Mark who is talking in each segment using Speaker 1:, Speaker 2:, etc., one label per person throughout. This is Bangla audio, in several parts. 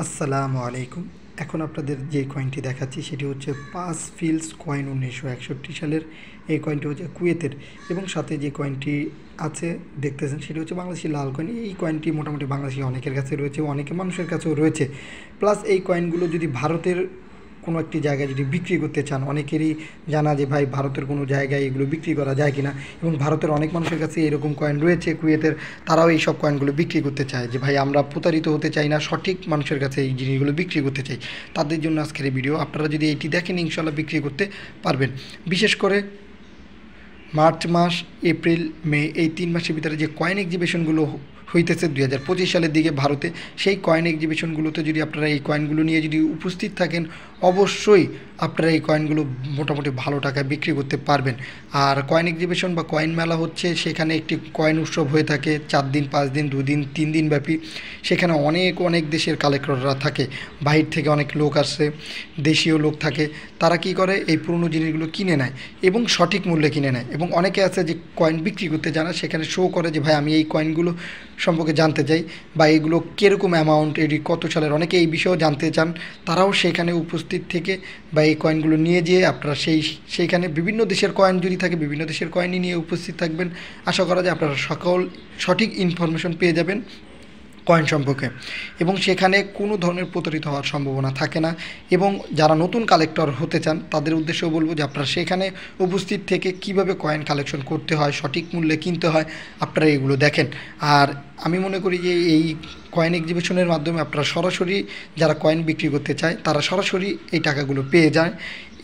Speaker 1: আসসালামু আলাইকুম। এখন আপনাদের যে কয়েনটি দেখাচ্ছি সেটি হচ্ছে পাস ফিলস কয়েন 1961 সালের। এই কয়েনটি হচ্ছে কুয়েতের এবং সাথে যে কয়েনটি আছে দেখতেছেন সেটি হচ্ছে বাংলাদেশি লাল কয়েন। এই কয়েনটি মোটামুটি বাংলাদেশি অনেকের কাছে রয়েছে, অনেকে মানুষের কাছেও রয়েছে। প্লাস এই কয়েনগুলো যদি ভারতের কোনো একটি জায়গায় যদি বিক্রি করতে চান, অনেকেরই জানা যে ভাই ভারতের কোনো জায়গায় এগুলো বিক্রি করা যায় কিনা, এবং ভারতের অনেক মানুষের কাছে এরকম কয়েন রয়েছে কুয়েতের, তারাও এই সব কয়েনগুলো বিক্রি করতে চায় যে ভাই আমরা প্রতারিত হতে চাই না, সঠিক মানুষের কাছে এই জিনিসগুলো বিক্রি করতে চাই। তাদের জন্য আজকের এই ভিডিও। আপনারা যদি এইটি দেখেন ইনশাল্লাহ বিক্রি করতে পারবেন। বিশেষ করে মার্চ মাস, এপ্রিল, মে এই 3 মাসের ভিতরে যে কয়েন এক্সিবিশনগুলো হইতেছে 2025 সালের দিকে ভারতে, সেই কয়েন এক্সিবিশনগুলোতে যদি আপনারা এই কয়েনগুলো নিয়ে যদি উপস্থিত থাকেন, অবশ্যই আপনারা এই কয়েনগুলো মোটামুটি ভালো টাকায় বিক্রি করতে পারবেন। আর কয়েন এক্সিবিশন বা কয়েন মেলা হচ্ছে, সেখানে একটি কয়েন উৎসব হয়ে থাকে 4 দিন, 5 দিন, 2 দিন, 3 দিন ব্যাপী। সেখানে অনেক অনেক দেশের কালেক্টররা থাকে, বাহির থেকে অনেক লোক আসে, দেশীয় লোক থাকে। তারা কি করে, এই পুরনো জিনিসগুলো কিনে নেয় এবং সঠিক মূল্যে কিনে নেয়। এবং অনেকে আছে যে কয়েন বিক্রি করতে জানে, সেখানে শো করে যে ভাই আমি এই কয়েনগুলো সম্পর্কে জানতে চাই, বা এগুলো কীরকম অ্যামাউন্ট, এটি কত সালের, অনেকে এই বিষয়েও জানতে চান। তারাও সেখানে উপস্থিত থেকে বা এই কয়েনগুলো নিয়ে যেয়ে আপনারা সেইখানে বিভিন্ন দেশের কয়েন যদি থাকে, বিভিন্ন দেশের কয়েনই নিয়ে উপস্থিত থাকবেন। আশা করা যায় আপনারা সকল সঠিক ইনফরমেশন পেয়ে যাবেন কয়েন সম্পর্কে, এবং সেখানে কোনো ধরনের প্রতারিত হওয়ার সম্ভাবনা থাকে না। এবং যারা নতুন কালেক্টর হতে চান তাদের উদ্দেশ্যেও বলবো যে আপনারা সেখানে উপস্থিত থেকে কিভাবে কয়েন কালেকশন করতে হয়, সঠিক মূল্যে কিনতে হয়, আপনারা এগুলো দেখেন। আর আমি মনে করি যে এই কয়েন এক্সিবিশনের মাধ্যমে আপনারা সরাসরি যারা কয়েন বিক্রি করতে চায় তারা সরাসরি এই টাকাগুলো পেয়ে যায়।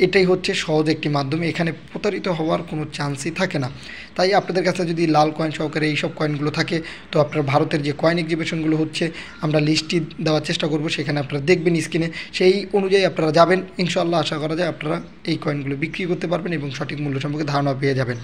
Speaker 1: এটাই হচ্ছে সহজ একটি মাধ্যম, এখানে প্রতারিত হওয়ার কোনো চান্সই থাকে না। তাই আপনাদের কাছে যদি লাল কয়েন সহকারে এই সব কয়েনগুলো থাকে, তো আপনার ভারতের যে কয়েন এক্সিবিশনগুলো হচ্ছে আমরা লিস্টটি দেওয়ার চেষ্টা করব, সেখানে আপনারা দেখবেন স্ক্রিনে, সেই অনুযায়ী আপনারা যাবেন। ইনশাআল্লাহ আশা করা যায় আপনারা এই কয়েনগুলো বিক্রি করতে পারবেন এবং সঠিক মূল্য সম্পর্কে ধারণা পেয়ে যাবেন।